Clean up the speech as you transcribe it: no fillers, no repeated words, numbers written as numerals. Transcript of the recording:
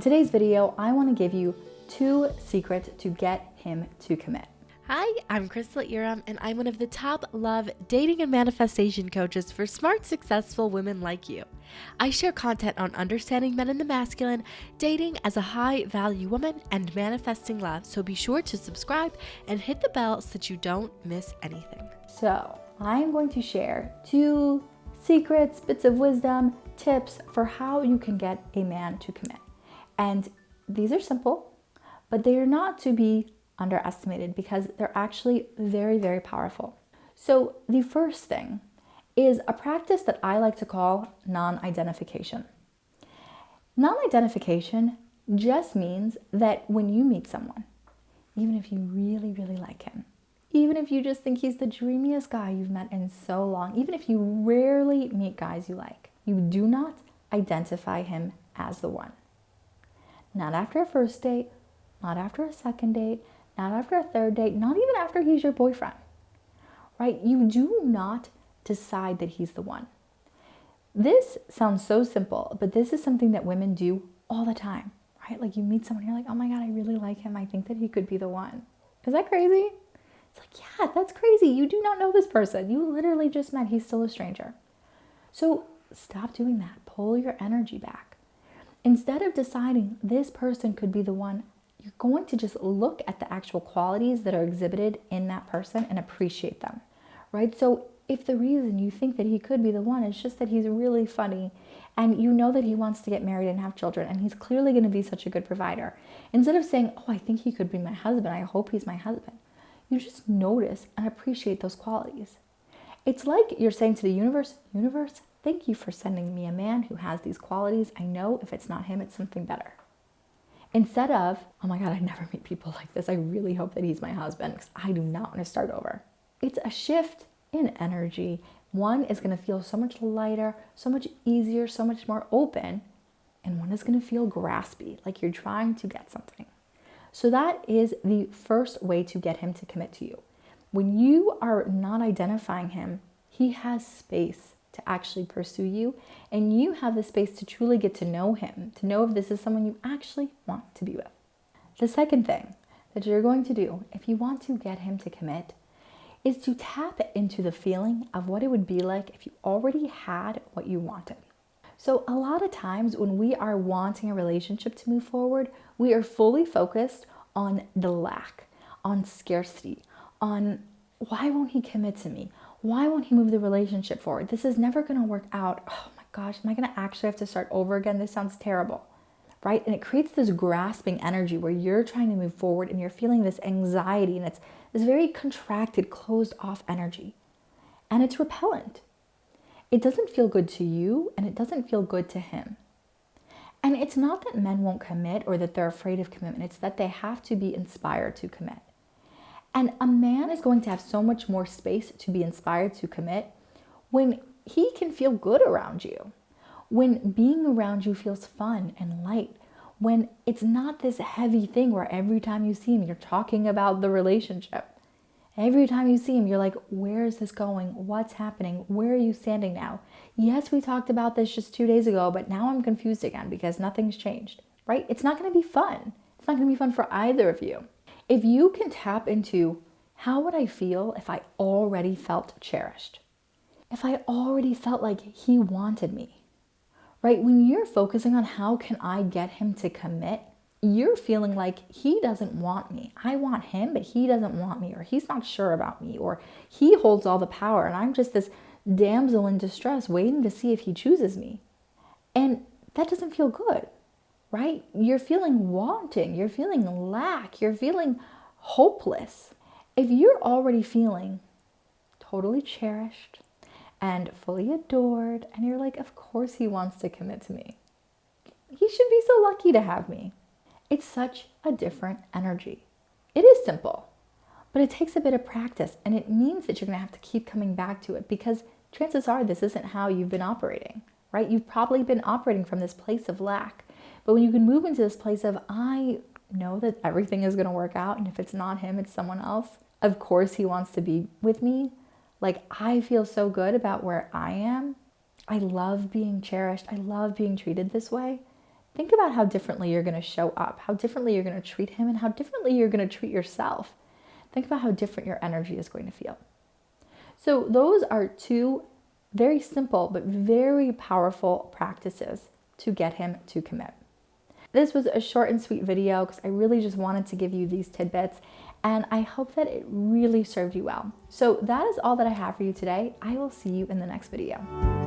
In today's video, I want to give you 2 secrets to get him to commit. Hi, I'm Crystal Irom, and I'm one of the top love, dating, and manifestation coaches for smart, successful women like you. I share content on understanding men in the masculine, dating as a high-value woman, and manifesting love, so be sure to subscribe and hit the bell so that you don't miss anything. So, I'm going to share 2 secrets, bits of wisdom, tips for how you can get a man to commit. And these are simple, but they are not to be underestimated because they're actually very, very powerful. So the first thing is a practice that I like to call non-identification. Non-identification just means that when you meet someone, even if you really, really like him, even if you just think he's the dreamiest guy you've met in so long, even if you rarely meet guys you like, you do not identify him as the one. Not after a first date, not after a second date, not after a third date, not even after he's your boyfriend, right? You do not decide that he's the one. This sounds so simple, but this is something that women do all the time, right? Like you meet someone, you're like, oh my God, I really like him. I think that he could be the one. Is that crazy? It's like, yeah, that's crazy. You do not know this person. You literally just met. He's still a stranger. So stop doing that. Pull your energy back. Instead of deciding this person could be the one, you're going to just look at the actual qualities that are exhibited in that person and appreciate them, right? So if the reason you think that he could be the one is just that he's really funny and you know that he wants to get married and have children and he's clearly going to be such a good provider, instead of saying, oh, I think he could be my husband, I hope he's my husband, you just notice and appreciate those qualities. It's like you're saying to the universe, thank you for sending me a man who has these qualities. I know if it's not him, it's something better. Instead of, oh my God, I never meet people like this. I really hope that he's my husband because I do not want to start over. It's a shift in energy. One is going to feel so much lighter, so much easier, so much more open. And one is going to feel graspy, like you're trying to get something. So that is the first way to get him to commit to you. When you are not identifying him, he has space to actually pursue you, and you have the space to truly get to know him, to know if this is someone you actually want to be with. The second thing that you're going to do if you want to get him to commit is to tap into the feeling of what it would be like if you already had what you wanted. So a lot of times when we are wanting a relationship to move forward, we are fully focused on the lack, on scarcity, on why won't he commit to me? Why won't he move the relationship forward? This is never going to work out. Oh my gosh, am I going to actually have to start over again? This sounds terrible, right? And it creates this grasping energy where you're trying to move forward and you're feeling this anxiety and it's this very contracted, closed off energy. And it's repellent. It doesn't feel good to you and it doesn't feel good to him. And it's not that men won't commit or that they're afraid of commitment. It's that they have to be inspired to commit. And a man is going to have so much more space to be inspired to commit when he can feel good around you, when being around you feels fun and light, when it's not this heavy thing where every time you see him, you're talking about the relationship. Every time you see him, you're like, where is this going? What's happening? Where are you standing now? Yes, we talked about this just 2 days ago, but now I'm confused again because nothing's changed, right? It's not going to be fun. It's not going to be fun for either of you. If you can tap into how would I feel if I already felt cherished? If I already felt like he wanted me, right? When you're focusing on how can I get him to commit, you're feeling like he doesn't want me. I want him, but he doesn't want me, or he's not sure about me, or he holds all the power and I'm just this damsel in distress waiting to see if he chooses me. And that doesn't feel good. Right? You're feeling wanting, you're feeling lack, you're feeling hopeless. If you're already feeling totally cherished and fully adored, and you're like, of course he wants to commit to me. He should be so lucky to have me. It's such a different energy. It is simple, but it takes a bit of practice, and it means that you're going to have to keep coming back to it because chances are this isn't how you've been operating, right? You've probably been operating from this place of lack. But when you can move into this place of, I know that everything is going to work out, and if it's not him, it's someone else. Of course he wants to be with me. Like, I feel so good about where I am. I love being cherished. I love being treated this way. think about how differently you're going to show up, how differently you're going to treat him, and how differently you're going to treat yourself. Think about how different your energy is going to feel. So those are two very simple but very powerful practices to get him to commit. This was a short and sweet video because I really just wanted to give you these tidbits, and I hope that it really served you well. So that is all that I have for you today. I will see you in the next video.